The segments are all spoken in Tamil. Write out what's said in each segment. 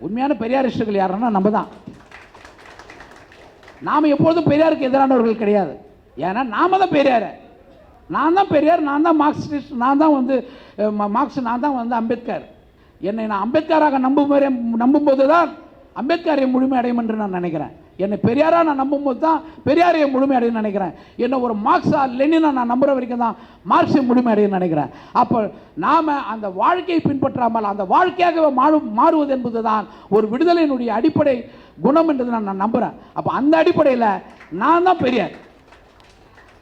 உண்மையான பெரியாரிஸ்டுகள் யாருன்னா நம்ம தான். நாம் எப்பொழுதும் பெரியாருக்கு எதிரானவர்கள் கிடையாது. ஏன்னா நாம தான் பெரியார். நான் தான் பெரியார், நான் தான் மார்க்சிஸ்ட், நான் தான் வந்து மார்க்ஸ், நான் தான் வந்து அம்பேத்கர். என்னை நான் அம்பேத்கராக நம்பும்போது தான் அம்பேத்கரை முழுமை அடையும் என்று நான் நினைக்கிறேன். என்னை பெரியாராக நான் நம்பும்போது தான் பெரியாரையை முழுமை அடையும் நினைக்கிறேன். என்ன ஒரு மார்க்ஸா லெனினா நான் நம்புகிற வரைக்கும் தான் மார்க்ஸை முழுமை அடையும் நினைக்கிறேன். அப்போ நாம் அந்த வாழ்க்கையை பின்பற்றாமல் அந்த வாழ்க்கையாக மாறுவது என்பது தான் ஒரு விடுதலையினுடைய அடிப்படை குணம் என்றது நான் நம்புகிறேன். அப்போ அந்த அடிப்படையில் நான் தான் பெரியார்.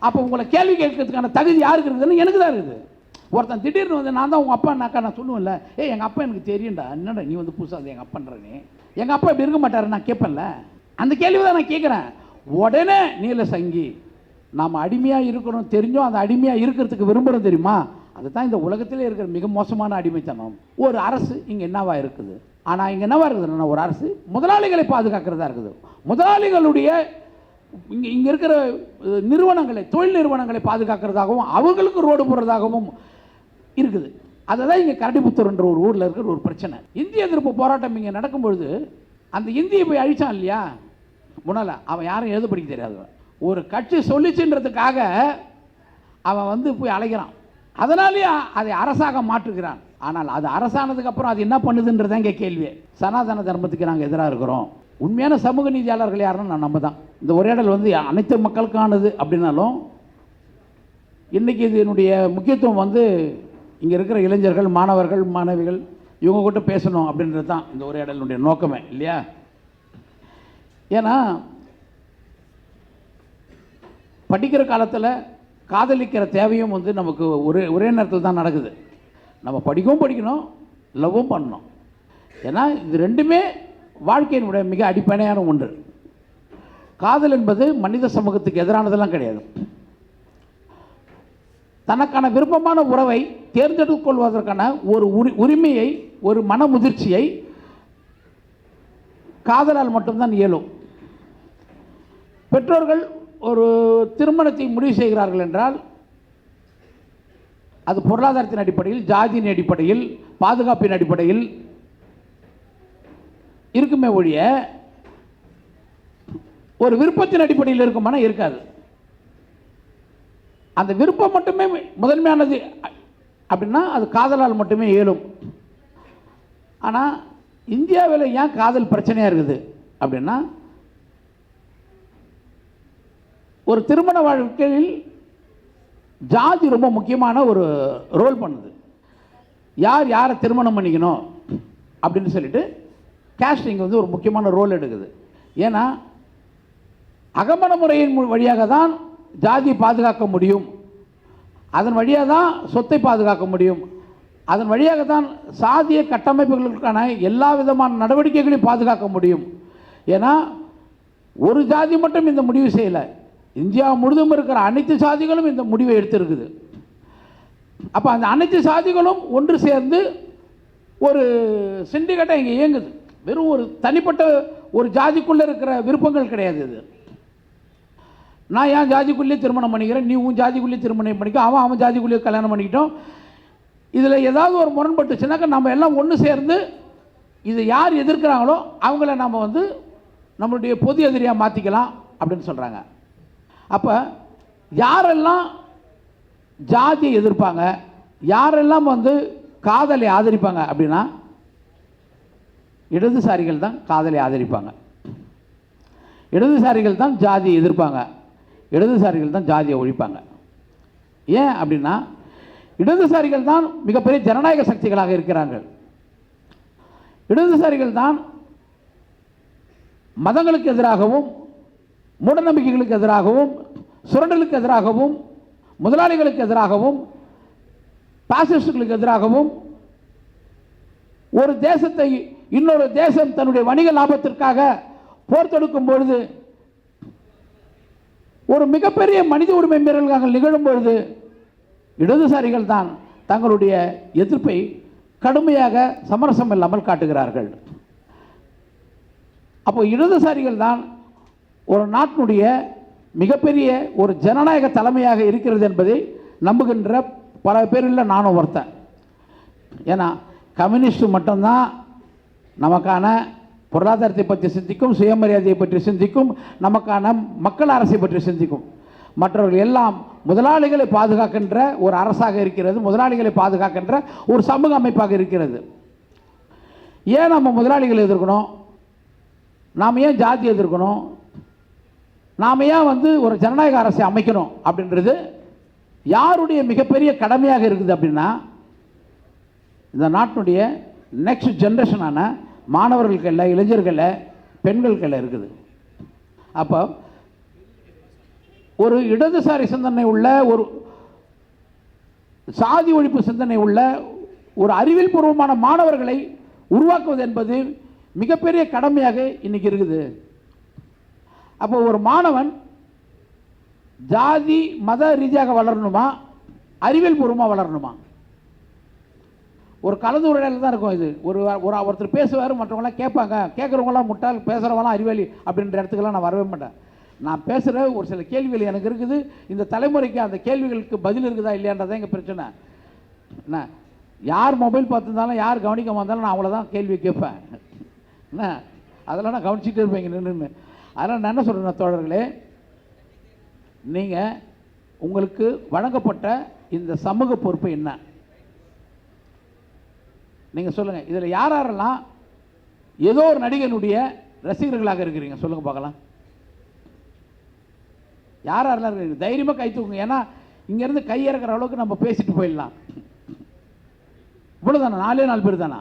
அப்போ உங்களை கேள்வி கேட்கறதுக்கான தகுதி யாருக்கு இருக்குதுன்னு எனக்கு தான் இருக்குது. ஒருத்தன் திடீர்னு வந்து நான் தான் உங்கள் அப்பான்னாக்கா நான் சொல்லுவேன்ல, எங்கள் அப்பா எனக்கு தெரியும்டா, என்னடா நீ வந்து புதுசாக எங்கள் அப்பான்றனே, எங்கள் அப்பா இப்படி இருக்க மாட்டாரு நான் கேட்பேன்ல. அந்த கேள்வி தான் நான் கேட்குறேன். உடனே நீல சங்கி நாம் அடிமையாக இருக்கணும் தெரிஞ்சோம், அந்த அடிமையாக இருக்கிறதுக்கு விரும்புகிறோம் தெரியுமா? அதுதான் இந்த உலகத்திலே இருக்கிற மிக மோசமான அடிமைத்தனம். ஒரு அரசு இங்கே என்னவா இருக்குது? ஆனால் இங்கே என்னவா இருக்குதுன்னா, ஒரு அரசு முதலாளிகளை பாதுகாக்கிறதா இருக்குது. முதலாளிகளுடைய இங்கே இருக்கிற நிறுவனங்களை, தொழில் நிறுவனங்களை பாதுகாக்கிறதாகவும் அவங்களுக்கு ரோடு போடுறதாகவும் இருக்குது. அதை தான் இங்கே கரடிபுத்தூர்ன்ற ஒரு ஊரில் இருக்கிற ஒரு பிரச்சனை. இந்திய எதிர்ப்பு போராட்டம் இங்கே நடக்கும்பொழுது அந்த இந்தியை போய் அழிச்சான் இல்லையா முன்னால், அவன் யாரும் எழுத படிக்க தெரியாது. ஒரு கட்சி சொல்லிச்சுன்றதுக்காக அவன் வந்து போய் அழைக்கிறான். அதனாலேயே அதை அரசாக மாற்றுகிறான். ஆனால் அது அரசானதுக்கு அப்புறம் அது என்ன பண்ணுதுன்றதான் இங்கே கேள்வி. சனாதன தர்மத்துக்கு நாங்கள் எதிராக இருக்கிறோம். உண்மையான சமூக நீதியாளர்கள் யாருன்னு நான் நம்ம தான். இந்த உரையாடல் வந்து அனைத்து மக்களுக்கானது அப்படின்னாலும் இன்றைக்கி இதனுடைய முக்கியத்துவம் வந்து இங்கே இருக்கிற இளைஞர்கள், மாணவர்கள், மாணவிகள் இவங்க கிட்ட பேசணும் அப்படின்றது தான் இந்த உரையாடலுடைய நோக்கமே இல்லையா? ஏன்னா படிக்கிற காலத்தில் காதலிக்கிற தேவையும் வந்து நமக்கு ஒரே நேரத்தில் தான் நடக்குது. நம்ம படிக்கணும், லவ்வும் பண்ணணும். ஏன்னா இது ரெண்டுமே வாழ்க்கையினுடைய மிக அடிப்படையான ஒன்று. காதல் என்பது மனித சமூகத்துக்கு எதிரானதெல்லாம் கிடையாது. தனக்கான விருப்பமான உறவை தேர்ந்தெடுத்துக் கொள்வதற்கான ஒரு உரிமையை, ஒரு மன முதிர்ச்சியை காதலால் மட்டும்தான் இயலும். பெற்றோர்கள் ஒரு திருமணத்தை முடிவு செய்கிறார்கள் என்றால் அது பொருளாதாரத்தின் அடிப்படையில், ஜாதியின் அடிப்படையில், பாதுகாப்பின் அடிப்படையில் இருக்குமே ஒழிய ஒரு விருப்பத்தின் அடிப்படையில் இருக்குமானா இருக்காது. அந்த விருப்பம் மட்டுமே முதன்மையானது அப்படின்னா அது காதலால் மட்டுமே இயலும். ஆனால் இந்தியாவில் ஏன் காதல் பிரச்சனையாக இருக்குது அப்படின்னா, ஒரு திருமண வாழ்க்கையில் ஜாதி ரொம்ப முக்கியமான ஒரு ரோல் பண்ணுது. யார் யாரை திருமணம் பண்ணிக்கணும் அப்படின்னு சொல்லிட்டு கேஸ்டிங் வந்து ஒரு முக்கியமான ரோல் எடுக்குது. ஏன்னா அகமண முறையின் வழியாக தான் ஜாதியை பாதுகாக்க முடியும், அதன் வழியாக தான் சொத்தை பாதுகாக்க முடியும், அதன் வழியாக தான் சாதிய கட்டமைப்புகளுக்கான எல்லா விதமான நடவடிக்கைகளையும் பாதுகாக்க முடியும். ஏன்னா ஒரு ஜாதி மட்டும் இந்த முடிவு செய்யலை, இந்தியா முழுதும் இருக்கிற அனைத்து சாதிகளும் இந்த முடிவை எடுத்திருக்குது. அப்போ அந்த அனைத்து சாதிகளும் ஒன்று சேர்ந்து ஒரு சிண்டிகேட்டாக இங்கே இயங்குது. வெறும் ஒரு தனிப்பட்ட ஒரு ஜாதிக்குள்ளே இருக்கிற விருப்பங்கள் கிடையாது. இது நான் என் ஜாதிக்குள்ளேயே திருமணம் பண்ணிக்கிறேன், நீ உன் ஜாதிக்குள்ளேயே திருமணம் பண்ணிக்க, அவன் ஜாதிக்குள்ளேயே கல்யாணம் பண்ணிக்கிட்டோம். இதில் ஏதாவது ஒரு முரண்பட்டுச்சுனாக்கா நம்ம எல்லாம் ஒன்று சேர்ந்து இதை யார் எதிர்க்கிறாங்களோ அவங்கள நம்ம வந்து நம்மளுடைய பொது எதிரியாக மாற்றிக்கலாம் அப்படின்னு சொல்கிறாங்க. அப்போ யாரெல்லாம் ஜாதியை எதிர்ப்பாங்க, யாரெல்லாம் வந்து காதலை ஆதரிப்பாங்க அப்படின்னா இடதுசாரிகள் தான் காதலை ஆதரிப்பாங்க, இடதுசாரிகள் தான் ஜாதியை எதிர்ப்பாங்க, இடதுசாரிகள் தான் ஜாதியை ஒழிப்பாங்க. ஏன் அப்படின்னா இடதுசாரிகள் தான் மிகப்பெரிய ஜனநாயக சக்திகளாக இருக்கிறார்கள். இடதுசாரிகள் தான் மதங்களுக்கு எதிராகவும், மூடநம்பிக்கைகளுக்கு எதிராகவும், சுரண்டலுக்கு எதிராகவும், முதலாளிகளுக்கு எதிராகவும், பாசிஸ்டுகளுக்கு எதிராகவும், ஒரு தேசத்தை இன்னொரு தேசம் தன்னுடைய வணிக லாபத்திற்காக போர் தொடுக்கும் பொழுது, ஒரு மிகப்பெரிய மனித உரிமை மீறல்கள் நிகழும் பொழுது இடதுசாரிகள் தான் தங்களுடைய எதிர்ப்பை கடுமையாக சமரசம் இல்லாமல் காட்டுகிறார்கள். அப்போ இடதுசாரிகள் தான் ஒரு நாட்டினுடைய மிகப்பெரிய ஒரு ஜனநாயக தலைமையாக இருக்கிறது என்பதை நம்புகின்ற பல பேரில் நானும் ஒருத்தன். ஏன்னா கம்யூனிஸ்ட் மட்டும்தான் நமக்கான பொருளாதாரத்தை பற்றி சிந்திக்கும், சுயமரியாதையை பற்றி சிந்திக்கும், நமக்கான மக்கள் அரசை பற்றி சிந்திக்கும். மற்றவர்கள் எல்லாம் முதலாளிகளை பாதுகாக்கின்ற ஒரு அரசாக இருக்கிறது, முதலாளிகளை பாதுகாக்கின்ற ஒரு சமூக அமைப்பாக இருக்கிறது. ஏன் நம்ம முதலாளிகளை எதிர்க்கணும்? நாம் ஏன் ஜாதி எதிர்க்கணும்? நாம் ஏன் ஒரு ஜனநாயக அரசை அமைக்கணும் அப்படின்றது யாருடைய மிகப்பெரிய கடமையாக இருக்குது அப்படின்னா, இந்த நாட்டினுடைய நெக்ஸ்ட் ஜென்ரேஷனான மாணவர்களுக்கு இல்லை, இளைஞர்கள், பெண்களுக்கு இருக்குது. அப்போ ஒரு இடதுசாரி சிந்தனை உள்ள, ஒரு சாதி ஒழிப்பு சிந்தனை உள்ள ஒரு அறிவியல் பூர்வமான மாணவர்களை உருவாக்குவது என்பது மிகப்பெரிய கடமையாக இன்னைக்கு இருக்குது. அப்போ ஒரு மாணவன் ஜாதி மத ரீதியாக வளரணுமா, அறிவியல் பூர்வமாக வளரணுமா? ஒரு கலந்துரையாடல் தான் இருக்கும் இது. ஒருத்தர் பேசுவார், மற்றவங்களாம் கேட்பாங்க. கேட்குறவங்களாம் முட்டாள், பேசுகிறவங்களாம் அறிவாளி அப்படின்ற இடத்துக்கெல்லாம் நான் வரவே மாட்டேன். நான் பேசுகிற ஒரு சில கேள்விகள் எனக்கு இருக்குது. இந்த தலைமுறைக்கு அந்த கேள்விகளுக்கு பதில் இருக்குதா இல்லையான்றதான் எங்கள் பிரச்சனை. என்ன, யார் மொபைல் பார்த்துருந்தாலும், யார் கவனிக்காம இருந்தாலும் நான் அவ்வளோதான் கேள்வி கேட்பேன். என்ன, அதெல்லாம் நான் கவனிச்சுட்டே இருப்பேன் இங்கே நின்று. அதனால் நான் என்ன சொல்கிறேன் தோழர்களே, நீங்கள் உங்களுக்கு வழங்கப்பட்ட இந்த சமூக பொறுப்பு என்ன? நீங்கள் சொல்லுங்கள். இதில் யாரெல்லாம் ஏதோ ஒரு நடிகனுடைய ரசிகர்களாக இருக்கிறீங்க சொல்லுங்கள் பார்க்கலாம். யாரெல்லாம் இருக்கிறீங்க? தைரியமாக கை தூக்குங்க. ஏன்னா இங்கேருந்து கை இறக்குற அளவுக்கு நம்ம பேசிட்டு போயிடலாம். இவ்வளோதானா? 4 பேர் தானா?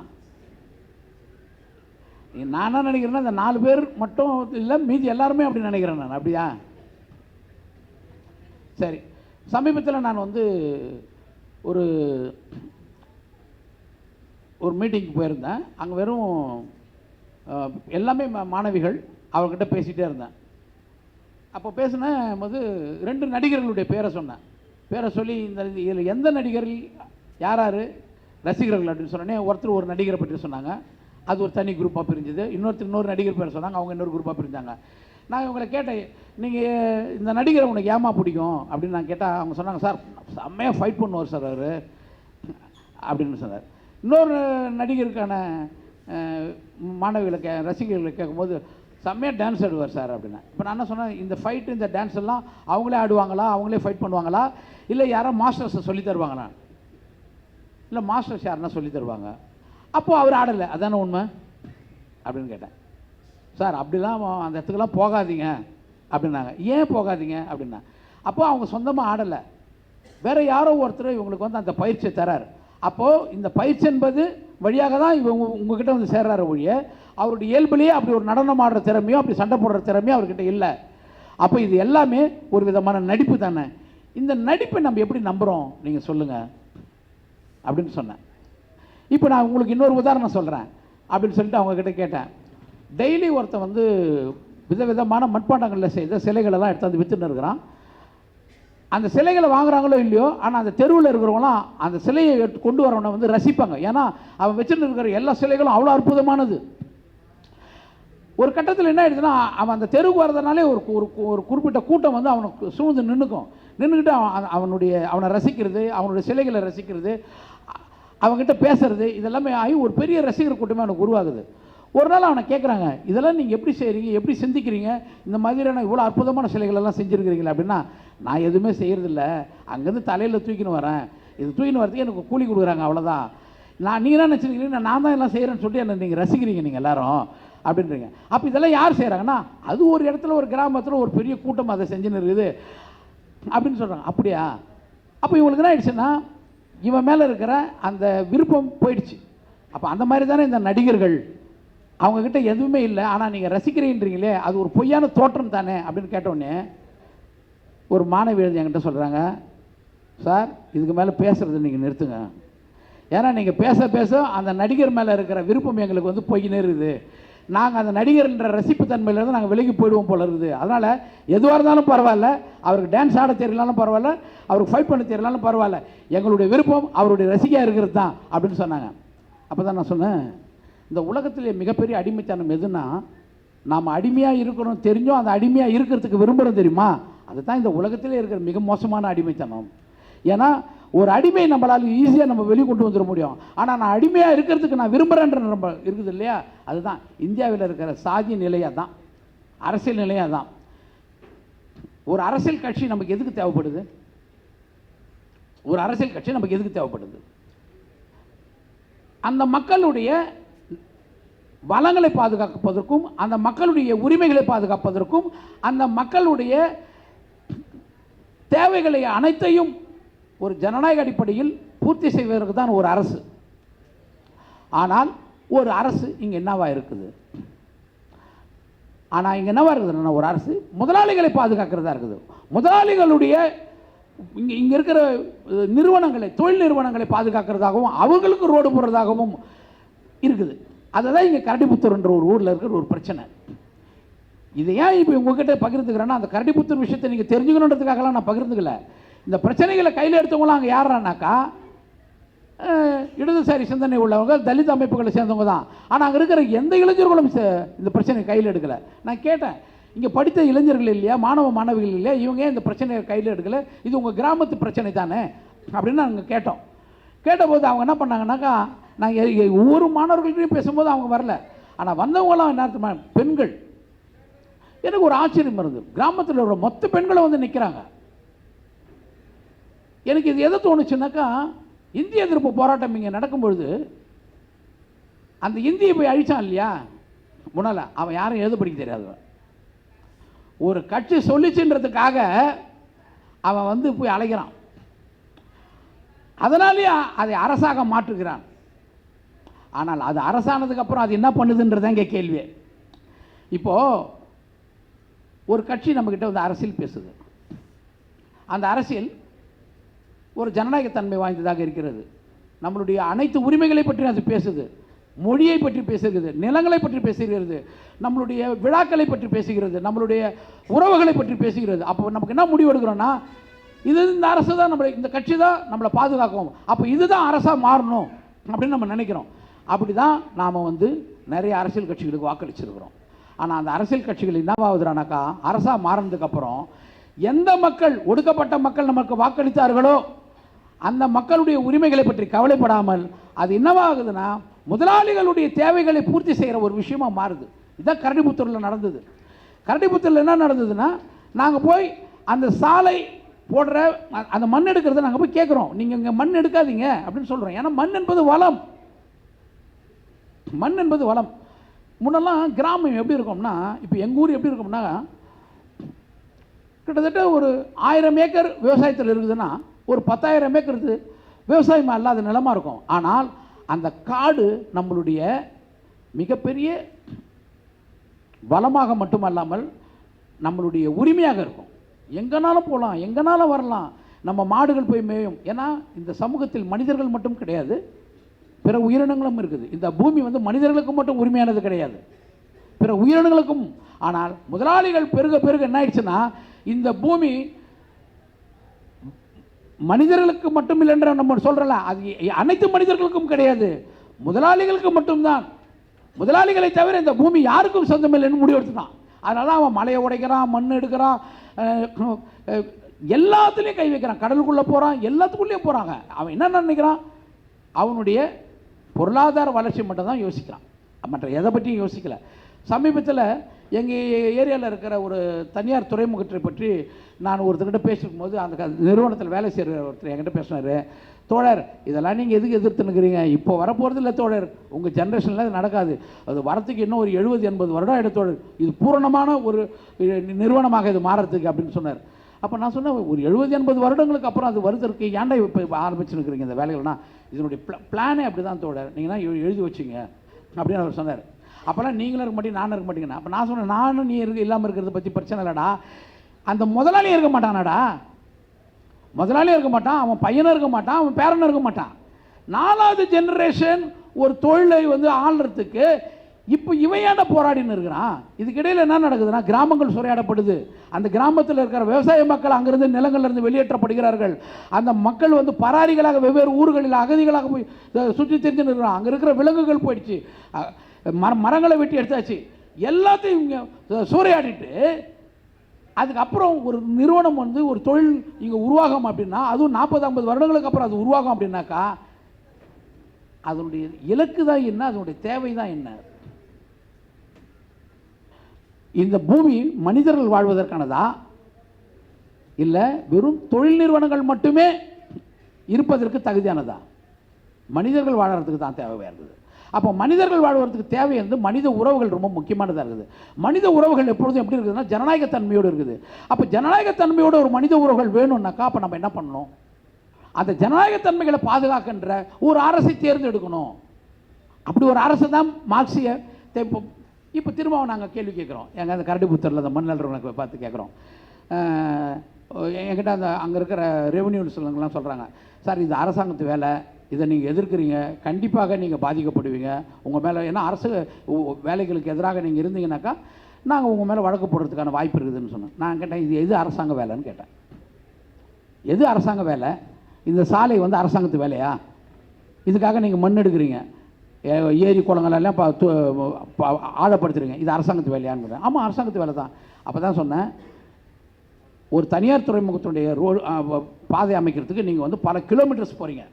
நான் என்ன நினைக்கிறேன்னா, இந்த 4 பேர் மட்டும் இல்லை, மீதி எல்லாருமே அப்படி நினைக்கிறேன் நான். அப்படியா? சரி. சமீபத்தில் நான் ஒரு ஒரு மீட்டிங்க்கு போயிருந்தேன். அங்கே வெறும் எல்லாமே மாணவிகள். அவர்கிட்ட பேசிகிட்டே இருந்தேன். அப்போ பேசின போது 2 நடிகர்களுடைய பேரை சொன்னேன். பேரை சொல்லி இதில் எந்த நடிகர்கள் யார் யார் ரசிகர்கள் அப்படின்னு சொன்னோன்னே ஒருத்தர் ஒரு நடிகரை பற்றி சொன்னாங்க. அது ஒரு தனி குரூப்பாக பிரிஞ்சுது. இன்னொரு நடிகர் பேர் சொன்னாங்க. அவங்க இன்னொரு குரூப்பாக பிரிஞ்சாங்க. நான் இவங்களை கேட்டேன், நீங்கள் இந்த நடிகரை உனக்கு ஏமா பிடிக்கும் அப்படின்னு நான் கேட்டால் அவங்க சொன்னாங்க, சார் செம்மையாக ஃபைட் பண்ணுவார் சார் அவர் அப்படின்னு சொன்னார். இன்னொரு நடிகருக்கான மாணவிகளை ரசிகர்களை கேட்கும்போது செம்மையாக டான்ஸ் ஆடுவார் சார் அப்படின்னா. இப்போ நான் என்ன சொன்னேன், இந்த ஃபைட்டு இந்த டான்ஸ் எல்லாம் அவங்களே ஆடுவாங்களா, அவங்களே ஃபைட் பண்ணுவாங்களா, இல்லை யாரோ மாஸ்டர்ஸை சொல்லி தருவாங்களா? இல்லை மாஸ்டர்ஸ் யாருன்னா சொல்லி தருவாங்க. அப்போது அவர் ஆடலை, அதானே உண்மை அப்படின்னு கேட்டேன். சார் அப்படிலாம் அந்த இடத்துக்கெல்லாம் போகாதீங்க அப்படின்னாங்க. ஏன் போகாதீங்க அப்படின்னா, அப்போ அவங்க சொந்தமாக ஆடலை, வேறு யாரோ ஒருத்தர் இவங்களுக்கு அந்த பயிற்சியை தரார். அப்போது இந்த பயிற்சி என்பது வழியாக தான் இவங்க உங்ககிட்ட சேர்றாரு ஒழிய அவருடைய இயல்புலேயே அப்படி ஒரு நடனம் ஆடுற திறமையோ அப்படி சண்டை போடுற திறமையோ அவர்கிட்ட இல்லை. அப்போ இது எல்லாமே ஒரு விதமான நடிப்பு தானே. இந்த நடிப்பை நம்ம எப்படி நம்புகிறோம் நீங்கள் சொல்லுங்கள் அப்படின்னு சொன்னேன். இப்போ நான் உங்களுக்கு இன்னொரு உதாரணம் சொல்கிறேன் அப்படின்னு சொல்லிட்டு அவங்கக்கிட்ட கேட்டேன். டெய்லி ஒருத்தன் விதவிதமான மண்பாண்டங்களில் செய்த சிலைகளெல்லாம் எடுத்து விற்றுன்னு இருக்கிறான். அந்த சிலைகளை வாங்குறாங்களோ இல்லையோ, ஆனால் அந்த தெருவில் இருக்கிறவங்களாம் அந்த சிலையை கொண்டு வரவனை ரசிப்பாங்க. ஏன்னா அவன் வச்சுட்டு இருக்கிற எல்லா சிலைகளும் அவ்வளோ அற்புதமானது. ஒரு கட்டத்தில் என்ன ஆயிடுச்சுன்னா, அவன் அந்த தெருவுக்கு வரதுனாலே ஒரு குறிப்பிட்ட கூட்டம் அவனுக்கு சூழ்ந்து நின்றுக்கிட்டு அவனை ரசிக்கிறது, அவனுடைய சிலைகளை ரசிக்கிறது, அவங்ககிட்ட பேசுறது, இதெல்லாமே ஆகி ஒரு பெரிய ரசிகர் கூட்டமே அவனுக்கு உருவாகுது. ஒரு நாள் அவனை கேட்குறாங்க, இதெல்லாம் நீங்கள் எப்படி செய்கிறீங்க, எப்படி சிந்திக்கிறீங்க, இந்த மாதிரியான இவ்வளோ அற்புதமான சிலைகளெல்லாம் செஞ்சுருக்கிறீங்களா அப்படின்னா, நான் எதுவுமே செய்கிறதில்ல, அங்கேருந்து தலையில் தூக்கின்னு வரேன், இது தூக்கின்னு வரதுக்கு எனக்கு கூலி கொடுக்குறாங்க, அவ்வளோதான். நீங்கள் என்ன நினச்சிருக்கிறீங்க, நான் தான் எல்லாம் செய்கிறேன்னு சொல்லிட்டு என்ன நீங்கள் ரசிக்கிறீங்க நீங்கள் எல்லாரும் அப்படின்றீங்க. அப்போ இதெல்லாம் யார் செய்கிறாங்கன்னா, அது ஒரு இடத்துல ஒரு கிராமத்தில் ஒரு பெரிய கூட்டம் அதை செஞ்சுன்னு இருக்குது அப்படின்னு சொல்கிறாங்க. அப்படியா? அப்போ இவங்களுக்கு என்ன ஆயிடுச்சுன்னா, இவன் மேலே இருக்கிற அந்த விருப்பம் போயிடுச்சு. அப்போ அந்த மாதிரி தானே இந்த நடிகர்கள், அவங்கக்கிட்ட எதுவுமே இல்லை, ஆனால் நீங்கள் ரசிக்கிறீன்றீங்களே, அது ஒரு பொய்யான தோற்றம் தானே அப்படின்னு கேட்டோடனே ஒரு மாணவி எழுதி என்கிட்ட சொல்கிறாங்க, சார் இதுக்கு மேலே பேசுகிறது நீங்கள் நிறுத்துங்க. ஏன்னா நீங்கள் பேச பேச அந்த நடிகர் மேலே இருக்கிற விருப்பம் எங்களுக்கு பொய்னே இருக்குது. நாங்கள் அந்த நடிகர்ன்ற ரசிப்பு தன்மையிலேருந்து நாங்கள் விலகி போயிடுவோம் போல இருக்குது. அதனால் எதுவாக இருந்தாலும் பரவாயில்ல, அவருக்கு டான்ஸ் ஆட தெரியலாலும் பரவாயில்ல, அவருக்கு ஃபைட் பண்ண தெரியலாலும் பரவாயில்ல, எங்களுடைய விருப்பம் அவருடைய ரசிகையாக இருக்கிறது தான் அப்படின்னு சொன்னாங்க. அப்போ தான் நான் சொன்னேன், இந்த உலகத்திலே மிகப்பெரிய அடிமைத்தனம் எதுனா, நாம் அடிமையாக இருக்கணும் தெரிஞ்சோம் அந்த அடிமையாக இருக்கிறதுக்கு விரும்புகிறோம் தெரியுமா, அதுதான் இந்த உலகத்திலே இருக்கிற மிக மோசமான அடிமைத்தனம். ஏன்னா ஒரு அடிமை நம்மளால் ஈஸியாக நம்ம வெளியே கொண்டு வந்துட முடியும். ஆனால் நான் அடிமையாக இருக்கிறதுக்கு நான் விரும்புகிறேன்ற நம்ம இருக்குது இல்லையா, அதுதான் இந்தியாவில் இருக்கிற சாதி நிலையாக தான், அரசியல் நிலையாக தான். ஒரு அரசியல் கட்சி நமக்கு எதுக்கு தேவைப்படுது? ஒரு அரசியல் கட்சி நமக்கு எதுக்கு தேவைப்படுது? அந்த மக்களுடைய வளங்களை பாதுகாப்பதற்கும், அந்த மக்களுடைய உரிமைகளை பாதுகாப்பதற்கும், அந்த மக்களுடைய தேவைகளை அனைத்தையும் ஒரு ஜனநாயக அடிப்படையில் பூர்த்தி செய்வதற்கு தான் ஒரு அரசு. ஆனால் ஒரு அரசு இங்கே என்னவா இருக்குது? ஆனால் இங்கே என்னவா இருக்குதுன்னா, ஒரு அரசு முதலாளிகளை பாதுகாக்கிறதா இருக்குது. முதலாளிகளுடைய இங்கே இருக்கிற நிறுவனங்களை, தொழில் நிறுவனங்களை பாதுகாக்கிறதாகவும் அவங்களுக்கு ரோடு போடுறதாகவும் இருக்குது. அதுதான் இங்கே கரடிபுத்தூர்ன்ற ஒரு ஊரில் இருக்கிற ஒரு பிரச்சனை. இதை ஏன் இப்போ உங்ககிட்ட பகிர்ந்துக்கிறேன்னா, அந்த கரடிபுத்தூர் விஷயத்தை நீங்கள் தெரிஞ்சுக்கணுன்றதுக்காகலாம் நான் பகிர்ந்துக்கல. இந்த பிரச்சனைகளை கையில் எடுத்தவங்களாம் அங்கே யாரானாக்கா இடதுசாரி சிந்தனை உள்ளவங்க, தலித் அமைப்புகளை சேர்ந்தவங்க தான். ஆனால் அங்கே இருக்கிற எந்த இளைஞர்களும் இந்த பிரச்சனையை கையில் எடுக்கலை. நான் கேட்டேன், இங்கே படித்த இளைஞர்கள் இல்லையா, மாணவ மாணவிகள் இல்லையா, இவங்க இந்த பிரச்சனையை கையில் எடுக்கலை, இது உங்கள் கிராமத்து பிரச்சனை தானே அப்படின்னு நாங்கள் கேட்டோம். கேட்டபோது அவங்க என்ன பண்ணாங்கன்னாக்கா, நாங்கள் ஒவ்வொரு மாணவர்கள்ட்டையும் பேசும்போது அவங்க வரல. ஆனால் வந்தவங்களாம் என்ன, பெண்கள். எனக்கு ஒரு ஆச்சரியம் இருந்தது, கிராமத்தில் உள்ள மொத்த பெண்களை வந்து நிற்கிறாங்க. எனக்கு இது எதை தோணுச்சுன்னாக்கா, இந்திய எதிர்ப்பு போராட்டம் இங்கே நடக்கும்பொழுது அந்த இந்தியை போய் அழிச்சான் இல்லையா முன்னால், அவன் யாரும் எழுத படிக்க தெரியாதவன். ஒரு கட்சி சொல்லிச்சுன்றதுக்காக அவன் வந்து போய் அழைக்கிறான். அதனாலேயே அதை அரசாக மாற்றுகிறான். ஆனால் அது அரசானதுக்கு அப்புறம் அது என்ன பண்ணுதுன்றதான் இங்கே கேள்வி. இப்போது ஒரு கட்சி நம்மக்கிட்ட வந்து அரசியல் பேசுது. அந்த அரசியல் ஒரு ஜனநாயகத்தன்மை வாய்ந்ததாக இருக்கிறது. நம்மளுடைய அனைத்து உரிமைகளை பற்றி அது பேசுது, மொழியை பற்றி பேசுகிறது, நிலங்களை பற்றி பேசுகிறது, நம்மளுடைய விழாக்களை பற்றி பேசுகிறது, நம்மளுடைய உறவுகளை பற்றி பேசுகிறது. அப்போ நமக்கு என்ன முடிவு எடுக்கிறோன்னா, இது இந்த அரசு தான் நம்மளை, இந்த கட்சி தான் நம்மளை பாதுகாக்கும், அப்போ இதுதான் அரசாக மாறணும் அப்படின்னு நம்ம நினைக்கிறோம். அப்படி தான் நாம் வந்து நிறைய அரசியல் கட்சிகளுக்கு வாக்களிச்சிருக்கிறோம். ஆனால் அந்த அரசியல் கட்சிகள் என்னவாகுதுனாக்கா, அரசாக மாறினதுக்கப்புறம் எந்த மக்கள், ஒடுக்கப்பட்ட மக்கள் நமக்கு வாக்களித்தார்களோ அந்த மக்களுடைய உரிமைகளை பற்றி கவலைப்படாமல் அது என்னவாகுதுன்னா, முதலாளிகளுடைய தேவைகளை பூர்த்தி செய்கிற ஒரு விஷயமா மாறுது. இதுதான் கரடிபுத்தூரில் நடந்தது. கரடிபுத்தூரில் என்ன நடந்ததுன்னா, நாங்கள் போய் அந்த சாலை போடுற அந்த மண் எடுக்கிறத நாங்கள் போய் கேட்குறோம், நீங்கள் இங்கே மண் எடுக்காதீங்க அப்படின்னு சொல்கிறோம். ஏன்னா மண் என்பது வளம், மண் என்பது வளம். முன்னெல்லாம் கிராமம் எப்படி இருக்கும்னா, இப்போ எங்கள் ஊர் எப்படி இருக்கும்னா, கிட்டத்தட்ட ஒரு 1000 ஏக்கர் விவசாயத்தில் இருக்குதுன்னா ஒரு 10,000 ஏக்கர் விவசாயம் அல்லாத நிலமாக இருக்கும். ஆனால் அந்த காடு நம்மளுடைய மிகப்பெரிய வளமாக மட்டுமல்லாமல் நம்மளுடைய உரிமையாக இருக்கும். எங்கேனாலும் போகலாம், எங்கேனாலும் வரலாம், நம்ம மாடுகள் போய் மேயும். ஏன்னா இந்த சமூகத்தில் மனிதர்கள் மட்டும் கிடையாது, பிற உயிரினங்களும் இருக்குது. இந்த பூமி வந்து மனிதர்களுக்கு மட்டும் உரிமையானது கிடையாது, பிற உயிரினங்களுக்கும். ஆனால் முதலாளிகள் பெருக பெருக என்ன ஆயிடுச்சுன்னா, இந்த பூமி மனிதர்களுக்கு மட்டும் இல்லைன்ற நம்ம சொல்கிறல, அது அனைத்து மனிதர்களுக்கும் கிடையாது, முதலாளிகளுக்கு மட்டும்தான். முதலாளிகளை தவிர இந்த பூமி யாருக்கும் சொந்தம் இல்லைன்னு முடிவெடுத்துதான். அதனால தான் அவன் மலையை உடைக்கிறான், மண் எடுக்கிறான், எல்லாத்துலேயும் கை வைக்கிறான், கடலுக்குள்ளே போகிறான், எல்லாத்துக்குள்ளேயும் போகிறாங்க. அவன் என்ன நினைக்கிறான், அவனுடைய பொருளாதார வளர்ச்சி மட்டும் தான் யோசிக்கிறான், மற்ற எதை பற்றியும் யோசிக்கல. சமீபத்தில் எங்கள் ஏரியாவில் இருக்கிற ஒரு தனியார் துறைமுகத்தை பற்றி நான் ஒருத்தர்கிட்ட பேசிருக்கும் போது, அந்த நிறுவனத்தில் வேலை செய்கிற ஒருத்தர் என்கிட்ட பேசினார், தோழர் இதெல்லாம் நீங்கள் எதுக்கு எதிர்த்துனுக்கிறீங்க, இப்போ வரப்போகிறது இல்லை தோழர், உங்கள் ஜென்ரேஷனில் அது நடக்காது, அது வரத்துக்கு இன்னும் ஒரு 70-80 வருடம் ஆகிடும் தோழர், இது பூரணமான ஒரு நிறுவனமாக இது மாறுறதுக்கு அப்படின்னு சொன்னார். அப்போ நான் சொன்னேன், ஒரு 70-80 வருடங்களுக்கு அப்புறம் அது வருவதற்கு ஏன்டா இப்போ ஆரம்பிச்சுருக்கிறீங்க இந்த வேலைகள்னா, இதனுடைய பிளானே அப்படி தான் தோழர், நீங்கள் தான் எழுதி வச்சிங்க அப்படின்னு அவர் சொன்னார். அப்போல்லாம் நீங்களும் இருக்க மாட்டீங்க, நானும் இருக்க மாட்டீங்கண்ணா. அப்போ நான் சொன்னேன், நானும் நீ இல்லாமல் இருக்கிறத பற்றி பிரச்சனை இல்லைடா, அந்த முதலாளியும் இருக்க மாட்டானாடா, முதலாளியும் இருக்க மாட்டான், அவன் பையனும் இருக்க மாட்டான், அவன் பேரனும் இருக்க மாட்டான். 4வது ஜெனரேஷன் ஒரு தொழிலை வந்து ஆள்றதுக்கு இப்போ இவையான போராடின்னு இருக்கிறான். இதுக்கிடையில் என்ன நடக்குதுன்னா, கிராமங்கள் சூறையாடப்படுது, அந்த கிராமத்தில் இருக்கிற விவசாய மக்கள் அங்கிருந்து நிலங்களிலிருந்து வெளியேற்றப்படுகிறார்கள். அந்த மக்கள் வந்து பராரிகளாக வெவ்வேறு ஊர்களில் அகதிகளாக போய் சுற்றி தெரிஞ்சு இருக்கிறான். அங்கே இருக்கிற விலங்குகள் போயிடுச்சு, மரங்களை வெட்டி எடுத்தாச்சு, எல்லாத்தையும் சூறையாடிட்டு அதுக்கப்புறம் ஒரு நிறுவனம் வந்து ஒரு தொழில் இங்கே உருவாகும் அப்படின்னா, அதுவும் 40-50 வருடங்களுக்கு அப்புறம் அது உருவாகும் அப்படின்னாக்கா, அதனுடைய இலக்கு தான் என்ன, அதனுடைய தேவை தான் என்ன? இந்த பூமி மனிதர்கள் வாழ்வதற்கானதா, இல்லை வெறும் தொழில் நிறுவனங்கள் மட்டுமே இருப்பதற்கு தகுதியானதா? மனிதர்கள் வாழறதுக்கு தான் தேவையாக இருக்குது. அப்போ மனிதர்கள் வாழ்வதற்கு தேவை வந்து மனித உறவுகள் ரொம்ப முக்கியமானதாக இருக்குது. மனித உறவுகள் எப்பொழுதும் எப்படி இருக்குதுன்னா ஜனநாயகத்தன்மையோடு இருக்குது. அப்போ ஜனநாயகத்தன்மையோட ஒரு மனித உறவுகள் வேணும்னாக்கா அப்போ நம்ம என்ன பண்ணணும்? அந்த ஜனநாயகத்தன்மைகளை பாதுகாக்கின்ற ஒரு அரசை தேர்ந்தெடுக்கணும். அப்படி ஒரு அரசு தான் மார்க்சிய. இப்போ திரும்ப நாங்கள் கேள்வி கேட்குறோம், எங்கள் அந்த கரடிபுத்தூரில் அந்த மண்ணல்றவனுக்கு பார்த்து கேட்குறோம். என்கிட்ட அந்த அங்கே இருக்கிற ரெவன்யூஸ்லாம் சொல்கிறாங்க, சார் இது அரசாங்கத்து வேலை, இதை நீங்கள் எதிர்க்கிறீங்க, கண்டிப்பாக நீங்கள் பாதிக்கப்படுவீங்க, உங்கள் மேலே ஏன்னா அரசு வேலைகளுக்கு எதிராக நீங்கள் இருந்தீங்கன்னாக்கா நாங்கள் உங்கள் மேலே வழக்கு போடுறதுக்கான வாய்ப்பு இருக்குதுன்னு சொன்னேன். நான் கேட்டேன், இது எது அரசாங்க வேலைன்னு கேட்டேன். எது அரசாங்க வேலை? இந்த சாலை வந்து அரசாங்கத்து வேலையா? இதுக்காக நீங்கள் மண் எடுக்கிறீங்க, ஏரி குளங்களெல்லாம் ஆழப்படுத்துறீங்க, இது அரசாங்கத்து வேலையான்னு. ஆமாம் அரசாங்கத்து வேலை தான். அப்போ தான் சொன்னேன், ஒரு தனியார் துறைமுகத்துடைய பாதை அமைக்கிறதுக்கு நீங்கள் வந்து பல கிலோமீட்டர்ஸ் போகிறீங்க,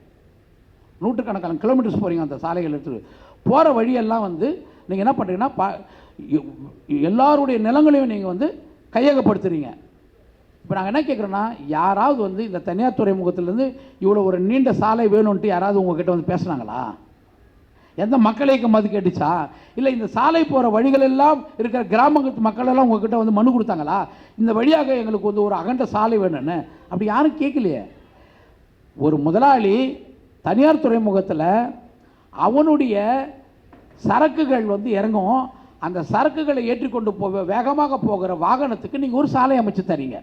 நூற்றுக்கணக்கான கிலோமீட்டர்ஸ் போகிறீங்க. அந்த சாலைகள் எடுத்து போகிற வழியெல்லாம் வந்து நீங்கள் என்ன பண்ணுறீங்கன்னா எல்லாருடைய நிலங்களையும் நீங்கள் வந்து கையகப்படுத்துறீங்க. இப்போ நாங்கள் என்ன கேட்குறோன்னா, யாராவது வந்து இந்த தனியார் துறைமுகத்திலேருந்து இவ்வளோ ஒரு நீண்ட சாலை வேணும்ன்ட்டு யாராவது உங்ககிட்ட வந்து பேசுனாங்களா? எந்த மக்கள் இயக்கம் அது கேட்டுச்சா? இல்லை இந்த சாலை போகிற வழிகளெல்லாம் இருக்கிற கிராமத்து மக்களெல்லாம் உங்ககிட்ட வந்து மனு கொடுத்தாங்களா, இந்த வழியாக எங்களுக்கு வந்து ஒரு அகண்ட சாலை வேணும்னு? அப்படி யாரும் கேட்கலையே. ஒரு முதலாளி தனியார் துறைமுகத்தில் அவனுடைய சரக்குகள் வந்து இறங்கும், அந்த சரக்குகளை ஏற்றிக்கொண்டு வேகமாக போகிற வாகனத்துக்கு நீங்கள் ஒரு சாலை அமைச்சு தரீங்க.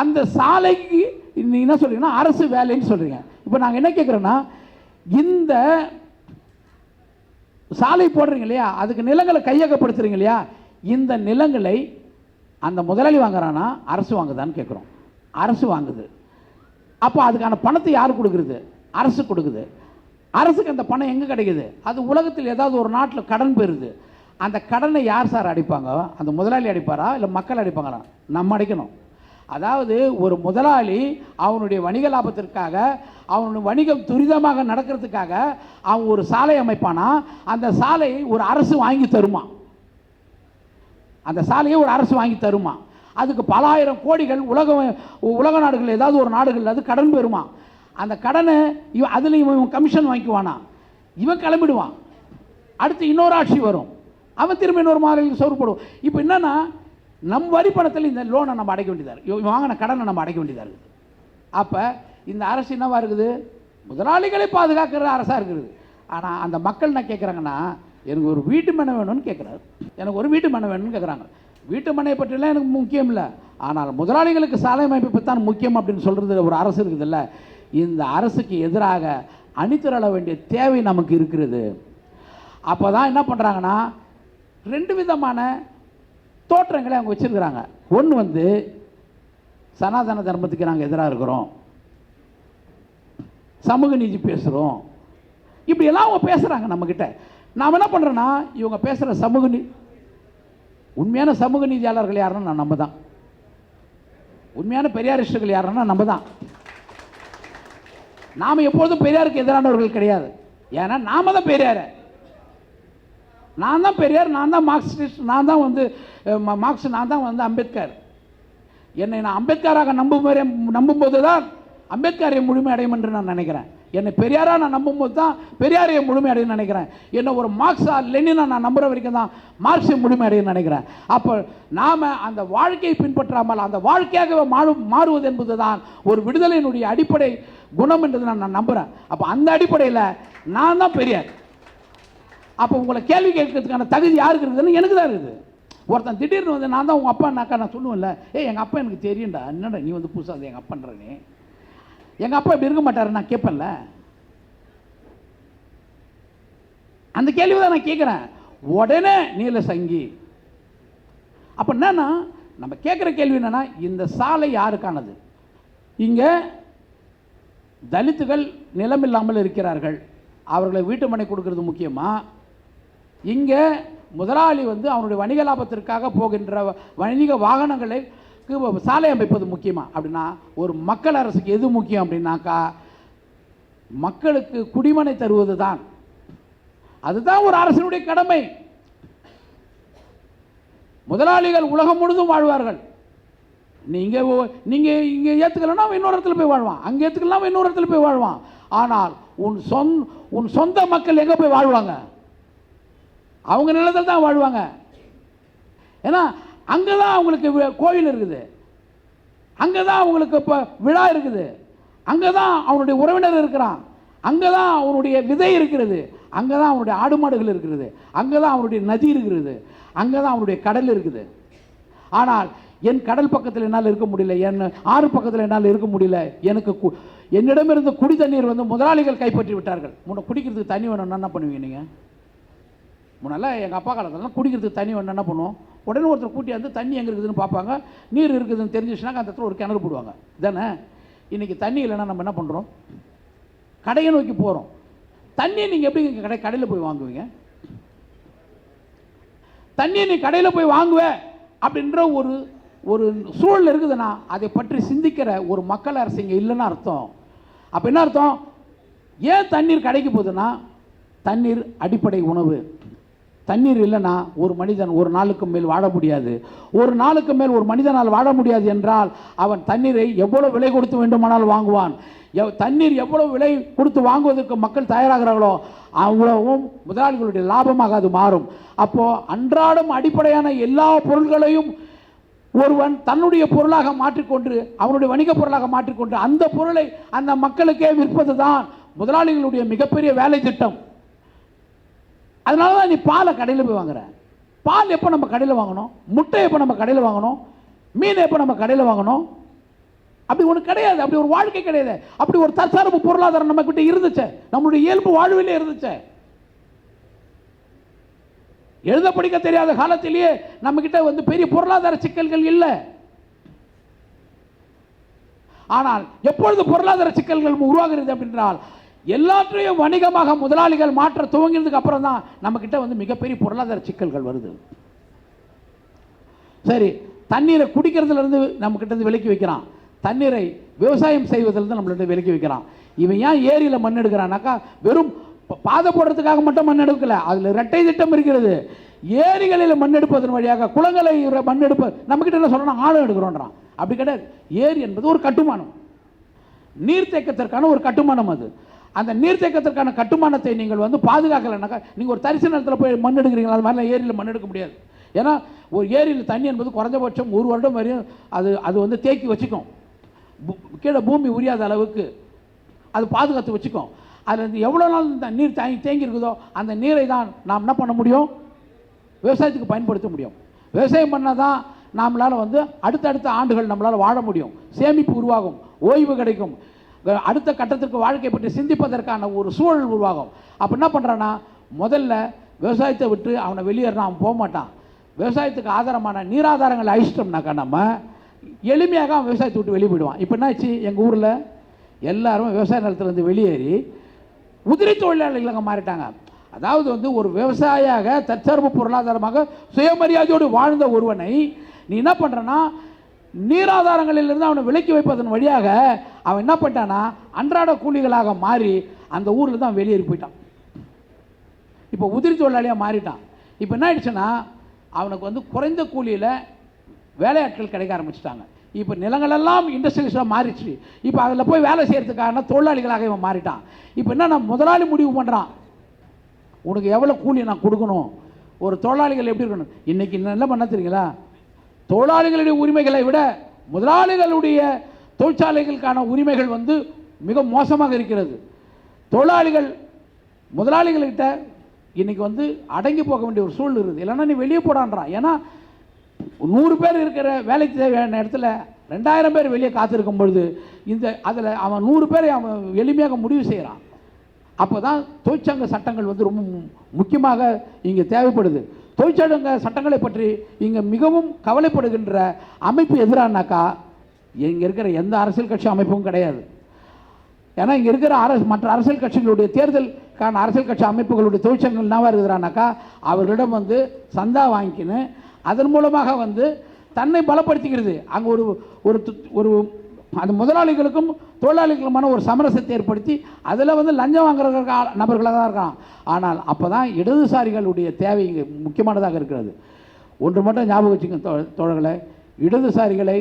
அந்த சாலைக்கு நீங்கள் என்ன சொல்றீங்கன்னா அரசு வேலைன்னு சொல்கிறீங்க. இப்போ நாங்கள் என்ன கேட்குறோன்னா, இந்த சாலை போடுறீங்க இல்லையா, அதுக்கு நிலங்களை கையகப்படுத்துறீங்க இல்லையா, இந்த நிலங்களை அந்த முதலாளி வாங்குறானா அரசு வாங்குதான்னு கேட்குறோம். அரசு வாங்குது. அப்போ அதுக்கான பணத்தை யார் கொடுக்குறது? அரசு கொடுக்குது. அரசுக்கு அந்த பணம் எங்கே கிடைக்குது? அது உலகத்தில் ஏதாவது ஒரு நாட்டில் கடன் பெறுது. அந்த கடனை யார் சார் அடிப்பாங்க? அந்த முதலாளி அடிப்பாரா இல்லை மக்கள் அடிப்பாங்களா? நம்ம அடிக்கணும். அதாவது ஒரு முதலாளி அவனுடைய வணிக லாபத்திற்காக, அவனுடைய வணிகம் துரிதமாக நடக்கிறதுக்காக அவன் ஒரு சாலை அமைப்பானா, அந்த சாலை ஒரு அரசு வாங்கி தருமா? அந்த சாலையை ஒரு அரசு வாங்கி தருமா? அதுக்கு பல ஆயிரம் கோடிகள் உலக நாடுகள் ஏதாவது ஒரு நாடுகள் அது கடன் பெறுமா? அந்த கடனை அதில் இவன் கமிஷன் வாங்கிக்குவானா? இவன் கிளம்பிடுவான். அடுத்து இன்னொரு ஆட்சி வரும், அவன் திரும்ப இன்னொரு மாதிரி சோறுபடுவோம். இப்போ என்னன்னா, நம் வரி பணத்தில் இந்த லோனை நம்ம அடைக்க வேண்டியதாக இருக்குது, வாங்கின கடனை நம்ம அடைக்க வேண்டியதாக இருக்குது. அப்போ இந்த அரசு என்னவா இருக்குது? முதலாளிகளை பாதுகாக்கிற அரசாக இருக்குது. ஆனால் அந்த மக்கள் என்ன கேட்குறாங்கன்னா, எனக்கு ஒரு வீட்டு மனை வேணும்னு கேட்குறாரு. எனக்கு ஒரு வீட்டு மனை வேணும்னு கேட்குறாங்க. வீட்டு மனையை பற்றிலாம் எனக்கு முக்கியம் இல்லை, ஆனால் முதலாளிகளுக்கு சாலை அமைப்பை பற்றி தான் முக்கியம் அப்படின்னு சொல்கிறது ஒரு அரசு இருக்குதுல்ல. இந்த அரசுக்கு எதிராக அணிதிரள வேண்டிய தேவை நமக்கு இருக்கிறது. அப்போ தான் என்ன பண்ணுறாங்கன்னா, ரெண்டு விதமான தோற்றங்களை அவங்க வச்சுருக்கிறாங்க. ஒன்று வந்து சனாதன தர்மத்துக்கு நாங்கள் எதிராக இருக்கிறோம், சமூக நீதி பேசுகிறோம், இப்படியெல்லாம் அவங்க பேசுகிறாங்க நம்மக்கிட்ட. நாம் என்ன பண்ணுறோன்னா, இவங்க பேசுகிற உண்மையான சமூக நீதியாளர்கள் யாருன்னா நம்ம தான். உண்மையான பெரியாரிஸ்டுகள் யாருன்னா நம்ம தான். நாம் எப்பொழுதும் பெரியாருக்கு எதிரானவர்கள் கிடையாது. ஏன்னா நாம தான் பெரியார். நான் தான் பெரியார், நான் தான் மார்க்சிஸ்ட், நான் தான் வந்து மார்க்ஸ், நான் தான் வந்து அம்பேத்கர். என்னை நான் அம்பேத்கராக நம்பும்போது தான் அம்பேத்கரை முழுமை அடையும் என்று நான் நினைக்கிறேன். என்னை பெரியாராக நான் நம்பும்போது தான் பெரியாரையை முழுமை அடையும் நினைக்கிறேன். என்னை ஒரு மார்க்ஸா லெனினா நான் நம்புகிற வரைக்கும் தான் மார்க்ஸை முழுமை அடையும் நினைக்கிறேன். அப்போ நாம் அந்த வாழ்க்கையை பின்பற்றாமல் அந்த வாழ்க்கையாகவே மாறுவது என்பது தான் ஒரு விடுதலையினுடைய அடிப்படை குணம் என்றது நான் நம்புகிறேன். அப்போ அந்த அடிப்படையில் நான் தான் பெரியார். அப்போ உங்களை கேள்வி கேட்கறதுக்கான தகுதி யாருக்கு இருக்குதுன்னு எனக்கு தான் இருக்குது. ஒருத்தன் திடீர்னு வந்து நான் தான் உங்கள் அப்பான்னாக்கா நான் சொல்லுவேன்ல, எங்கள் அப்பா எனக்கு தெரியும்டா, என்னடா நீ வந்து புதுசாக அது எங்கள் அப்பான்றனே, எங்கள் அப்பா இப்படி இருக்க மாட்டாரு நான் கேட்பேன்ல. அந்த கேள்வி தான் நான் கேட்குறேன். உடனே நீல சங்கி. அப்போ என்னன்னா, நம்ம கேட்குற கேள்வி என்னன்னா, இந்த சாலை யாருக்கானது? இங்கே தலித்துகள் நிலம் இல்லாமல் இருக்கிறார்கள், அவர்களை வீட்டு மனை கொடுக்கறது முக்கியமா, இங்கே முதலாளி வந்து அவனுடைய வணிக லாபத்திற்காக போகின்ற வணிக வாகனங்களை சாலை அமைப்பது முக்கியமா அப்படின்னா, ஒரு மக்கள் அரசுக்கு எது முக்கியம் அப்படின்னாக்கா, மக்களுக்கு குடிமனை தருவது தான். அதுதான் ஒரு அரசினுடைய கடமை. முதலாளிகள் உலகம் முழுதும் வாழ்வார்கள். நீங்க இங்க ஏத்துக்கலன்னா இன்னொரு இடத்துல போய் வாழ்வான், அங்க ஏத்துக்கலாம் இன்னொரு இடத்துல போய் வாழ்வான். ஆனால் உன் சொந்த மக்கள் எங்க போய் வாழ்வாங்க? அவங்க நிலத்தில் தான் வாழ்வாங்க. ஏன்னா அங்கதான் அவங்களுக்கு கோயில் இருக்குது, அங்கதான் அவங்களுக்கு இப்போ விழா இருக்குது, அங்கதான் அவனுடைய உறவினர் இருக்கிறான், அங்கதான் அவனுடைய விதை இருக்கிறது, அங்கதான் அவனுடைய ஆடு மாடுகள் இருக்கிறது, அங்கதான் அவனுடைய நதி இருக்கிறது, அங்கதான் அவனுடைய கடல் இருக்குது. ஆனால் என் கடல் பக்கத்தில் என்னால் இருக்க முடியல, என் ஆறு பக்கத்தில் என்னால் இருக்க முடியல. எனக்கு என்னிடமிருந்து குடி தண்ணீர் வந்து முதலாளிகள் கைப்பற்றி விட்டார்கள். குடிக்கிறதுக்கு தண்ணி வேணும்னா என்ன பண்ணுவீங்க நீங்கள்? முன்னெல்லாம் எங்கள் அப்பா காலத்துலலாம் குடிக்கிறதுக்கு தண்ணி வேணும் என்ன பண்ணுவோம், உடனே ஒருத்தர் கூட்டி வந்து தண்ணி எங்கே இருக்குதுன்னு பார்ப்பாங்க, நீர் இருக்குதுன்னு தெரிஞ்சிச்சுனாக்க அந்த இடத்துல ஒரு கிணறு போடுவாங்க தானே. இன்றைக்கி தண்ணி இல்லைன்னா நம்ம என்ன பண்ணுறோம், கடையை நோக்கி போகிறோம். தண்ணியை நீங்கள் எப்படி கடையில் போய் வாங்குவீங்க? தண்ணியை நீ கடையில் போய் வாங்குவ அப்படின்ற ஒரு சூழல் இருக்குதுன்னா அதை பற்றி சிந்திக்கிற ஒரு மக்கள் அரசு இங்கே இல்லைன்னு அர்த்தம். அப்போ என்ன அர்த்தம்? ஏன் தண்ணீர் கடைக்கு போகுதுன்னா, தண்ணீர் அடிப்படை உணவு. தண்ணீர் இல்லைன்னா ஒரு மனிதன் ஒரு நாளுக்கு மேல் வாழ முடியாது. ஒரு நாளுக்கு மேல் ஒரு மனிதனால் வாழ முடியாது என்றால் அவன் தண்ணீரை எவ்வளவு விலை கொடுத்து வேண்டுமானால் வாங்குவான். தண்ணீர் எவ்வளவு விலை கொடுத்து வாங்குவதற்கு மக்கள் தயாராகிறார்களோ அவ்வளவும் முதலாளிகளுடைய லாபமாக அது மாறும். அப்போ அன்றாடம் அடிப்படையான எல்லா பொருள்களையும் ஒருவன் தன்னுடைய பொருளாக மாற்றிக்கொண்டு, அவனுடைய வணிக பொருளாக மாற்றிக்கொண்டு அந்த பொருளை அந்த மக்களுக்கே விற்பது தான் முதலாளிகளுடைய மிகப்பெரிய வேலை திட்டம். அதனால தான் நீ பாலை கடையில் போய் வாங்குற. பால் எப்போ நம்ம கடையில் வாங்கணும், முட்டை எப்போ நம்ம கடையில் வாங்கணும், மீன் எப்போ நம்ம கடையில் வாங்கணும்? அப்படி ஒன்று கிடையாது, அப்படி ஒரு வாழ்க்கை கிடையாது. அப்படி ஒரு தற்சார்பு பொருளாதாரம் நம்ம கிட்ட இருந்துச்சு, நம்மளுடைய இயல்பு வாழ்விலே இருந்துச்சு. எழுத படிக்க தெரியாத காலத்திலேயே நம்ம கிட்ட வந்து பெரிய பொருளாதார சிக்கல்கள் இல்லை. ஆனால் எப்பொழுது பொருளாதார சிக்கல்கள் உருவாகிறது அப்படின்றால், எல்லாற்றையும் வணிகமாக முதலாளிகள் மாற்ற துவங்கினதுக்கு அப்புறம் தான் நம்ம கிட்ட வந்து மிகப்பெரிய பொருளாதார சிக்கல்கள் வருது. சரி, தண்ணீரை குடிக்கிறதுல இருந்து நம்ம கிட்ட இருந்து விலக்கி வைக்கிறான், தண்ணீரை விவசாயம் செய்வதிலிருந்து நம்மள்ட்ட விலக்கி வைக்கிறான். இவன் ஏன் ஏரியில் மண் எடுக்கிறான்னாக்கா, வெறும் பாதை போடுறதுக்காக மட்டும் மண் எடுக்கல, அதில் இரட்டை திட்டம் இருக்கிறது. ஏரிகளில் மண் எடுப்பதன் வழியாக குளங்களை மண் எடுப்பது. நம்மக்கிட்ட என்ன சொல்லணும், ஆழம் எடுக்கிறோன்றான். அப்படி கிடையாது. ஏரி என்பது ஒரு கட்டுமானம், நீர்த்தேக்கத்திற்கான ஒரு கட்டுமானம். அது அந்த நீர்த்தேக்கத்திற்கான கட்டுமானத்தை நீங்கள் வந்து பாதுகாக்கலைனாக்கா, நீங்கள் ஒரு தரிசு நிலத்தில் போய் மண் எடுக்கிறீங்களா, அது மாதிரிலாம் ஏரியில் மண் எடுக்க முடியாது. ஏன்னா ஒரு ஏரியில் தண்ணி என்பது குறைஞ்சபட்சம் 1 வருடம் வரையும் அது வந்து தேக்கி வச்சுக்கும், கீழே பூமி உரியாத அளவுக்கு அது பாதுகாத்து வச்சுக்கும். அதில் எவ்வளோ நாள் இந்த நீர் தேங்கி இருக்குதோ அந்த நீரை தான் நாம் என்ன பண்ண முடியும், விவசாயத்துக்கு பயன்படுத்த முடியும். விவசாயம் பண்ணால் தான் நம்மளால் வந்து அடுத்தடுத்த ஆண்டுகள் நம்மளால் வாழ முடியும், சேமிப்பு உருவாகும், ஓய்வு கிடைக்கும், அடுத்த கட்டத்திற்கு வாழ்க்கை பற்றி சிந்திப்பதற்கான ஒரு சூழல் உருவாகும். அப்போ என்ன பண்ணுறான்னா, முதல்ல விவசாயத்தை விட்டு அவனை வெளியேறான், அவன் போக மாட்டான். விவசாயத்துக்கு ஆதாரமான நீராதாரங்களை அழிச்சிட்டோம்னாக்கா நம்ம எளிமையாக அவன் விவசாயத்தை விட்டு வெளியே போயிடுவான். இப்போ என்னாச்சு, எங்கள் ஊரில் எல்லாரும் விவசாய நிலத்திலேருந்து வெளியேறி உதிரி தொழிலாளிகளாக மாறிட்டாங்க. அதாவது வந்து ஒரு விவசாயியாக தற்சார்பு பொருளாதாரமாக சுயமரியாதையோடு வாழ்ந்த ஒருவனை நீ என்ன பண்ணுறன்னா, நீராதாரங்களிலிருந்து அவனை விலக்கி வைப்பதன் வழியாக அவன் என்ன பண்ணிட்டான்னா அன்றாட கூலிகளாக மாறி அந்த ஊரில் தான் வெளியேறி போயிட்டான். இப்போ உதிரி தொழிலாளியாக மாறிட்டான். இப்போ என்ன ஆயிடுச்சுன்னா, அவனுக்கு வந்து குறைந்த கூலியில் வேலையாட்கள் கிடைக்க ஆரம்பிச்சிட்டாங்க. இப்போ நிலங்களெல்லாம் இண்டஸ்ட்ரியலிஸ்டாக மாறிச்சு. இப்போ அதில் போய் வேலை செய்கிறதுக்கான தொழிலாளிகளாக இவன் மாறிட்டான். இப்போ என்ன, முதலாளி முடிவு பண்ணுறான், உனக்கு எவ்வளோ கூலி நான் கொடுக்கணும், ஒரு தொழிலாளிகள் எப்படி இருக்கணும். இன்றைக்கி என்ன பண்ண தெரியுங்களா, தொழிலாளிகளுடைய உரிமைகளை விட முதலாளிகளுடைய தொழிற்சாலைகளுக்கான உரிமைகள் வந்து மிக மோசமாக இருக்கிறது. தொழிலாளிகள் முதலாளிகள்கிட்ட இன்றைக்கி வந்து அடங்கி போக வேண்டிய ஒரு சூழல் இருக்குது. இல்லைன்னா நீ வெளியே போடான்றான். ஏன்னா 100 பேர் இருக்கிற வேலைக்கு தேவையான இடத்துல 2000 பேர் வெளியே காத்திருக்கும் பொழுது அதில் அவன் 100 பேரை அவன் எளிமையாக முடிவு செய்கிறான். அப்போ தான் தொழிற்சங்க சட்டங்கள் வந்து ரொம்ப முக்கியமாக இங்கே தேவைப்படுது. தொழிற்சங்க சட்டங்களை பற்றி இங்கே மிகவும் கவலைப்படுகின்ற அமைப்பு எதிரானாக்கா இங்கே இருக்கிற எந்த அரசியல் கட்சி அமைப்பும் கிடையாது. ஏன்னா இங்கே இருக்கிற மற்ற அரசியல் கட்சிகளுடைய தேர்தல் அரசியல் கட்சி அமைப்புகளுடைய தொழிற்சங்கங்கள் என்னவா இருக்கிறானாக்கா அவர்களிடம் வந்து சந்தா வாங்கிக்கின்னு அதன் மூலமாக வந்து தன்னை பலப்படுத்திக்கிறது. அங்கே ஒரு ஒரு ஒரு அந்த முதலாளிகளுக்கும் தொழிலாளிகளுக்குமான ஒரு சமரசத்தை ஏற்படுத்தி அதில் வந்து லஞ்சம் வாங்குற நபர்களாக தான் இருக்கான். ஆனால் அப்போ தான் இடதுசாரிகளுடைய தேவை இங்கே முக்கியமானதாக இருக்கிறது. ஒன்று மட்டும் ஞாபகம் வச்சுங்க தோழர்களை, இடதுசாரிகளை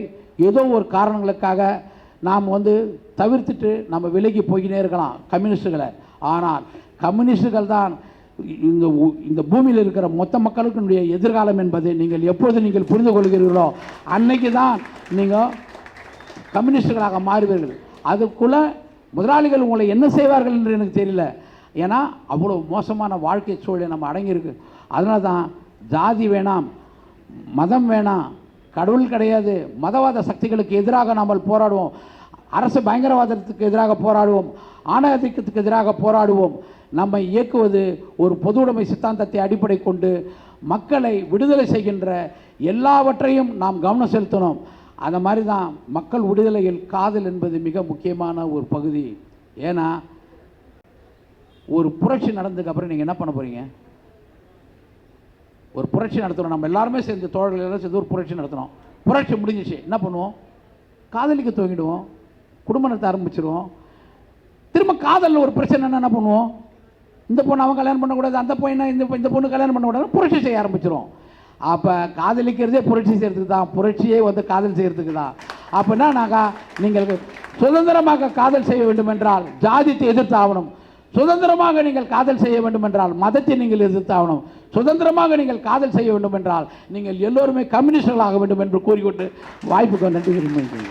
ஏதோ ஒரு காரணங்களுக்காக நாம் வந்து தவிர்த்துட்டு நம்ம விலகி போய்கினே இருக்கலாம் கம்யூனிஸ்டுகளை. ஆனால் கம்யூனிஸ்டுகள் தான் இந்த பூமியில் இருக்கிற மொத்த மக்களுக்குடைய எதிர்காலம் என்பது நீங்கள் எப்பொழுது நீங்கள் புரிந்து கொள்கிறீர்களோ அன்னைக்கு தான் நீங்கள் கம்யூனிஸ்டுகளாக மாறுவீர்கள். அதுக்குள்ளே முதலாளிகள் உங்களை என்ன செய்வார்கள் என்று எனக்கு தெரியல. ஏன்னா அவ்வளோ மோசமான வாழ்க்கை சூழல் நம்ம அடங்கியிருக்கு. அதனால தான் ஜாதி வேணாம், மதம் வேணாம், கடவுள் கிடையாது, மதவாத சக்திகளுக்கு எதிராக நாம் போராடுவோம், அரசு பயங்கரவாதத்துக்கு எதிராக போராடுவோம், ஆணாதிக்கத்துக்கு எதிராக போராடுவோம். நம்மை இயக்குவது ஒரு பொது உடைமை சித்தாந்தத்தை அடிப்படை கொண்டு மக்களை விடுதலை செய்கின்ற எல்லாவற்றையும் நாம் கவனம் செலுத்தணும். அந்த மாதிரி தான் மக்கள் விடுதலையில் காதல் என்பது மிக முக்கியமான ஒரு பகுதி. ஏன்னா ஒரு புரட்சி நடந்ததுக்கப்புறம் நீங்கள் என்ன பண்ண போகிறீங்க? ஒரு புரட்சி நடத்தணும், நம்ம எல்லாருமே சேர்ந்து தோழர்கள் எல்லாம் சேர்ந்து ஒரு புரட்சி நடத்தணும். புரட்சி முடிஞ்சிச்சு, என்ன பண்ணுவோம்? காதலிக்க துவங்கிடுவோம், குடும்ப நடத்த ஆரம்பிச்சிடுவோம். திரும்ப காதலில் ஒரு பிரச்சனை என்ன பண்ணுவோம்? இந்த பொண்ணு அவன் கல்யாணம் பண்ணக்கூடாது, அந்த பொண்ணு இந்த பொண்ணு கல்யாணம் பண்ணக்கூடாது, புரட்சி செய்ய ஆரம்பிச்சிடும். அப்போ காதலிக்கிறதே புரட்சி செய்கிறதுக்கு தான், புரட்சியே வந்து காதல் செய்கிறதுக்கு தான். அப்படின்னா நீங்கள் சுதந்திரமாக காதல் செய்ய வேண்டும் என்றால் ஜாதித்தை எதிர்த்து ஆகணும். சுதந்திரமாக நீங்கள் காதல் செய்ய வேண்டும் என்றால் மதத்தை நீங்கள் எதிர்த்து ஆகணும். சுதந்திரமாக நீங்கள் காதல் செய்ய வேண்டும் என்றால் நீங்கள் எல்லோருமே கம்யூனிஸ்டுகள் ஆக வேண்டும் என்று கூறிக்கொண்டு வாய்ப்புக்கு நன்றி.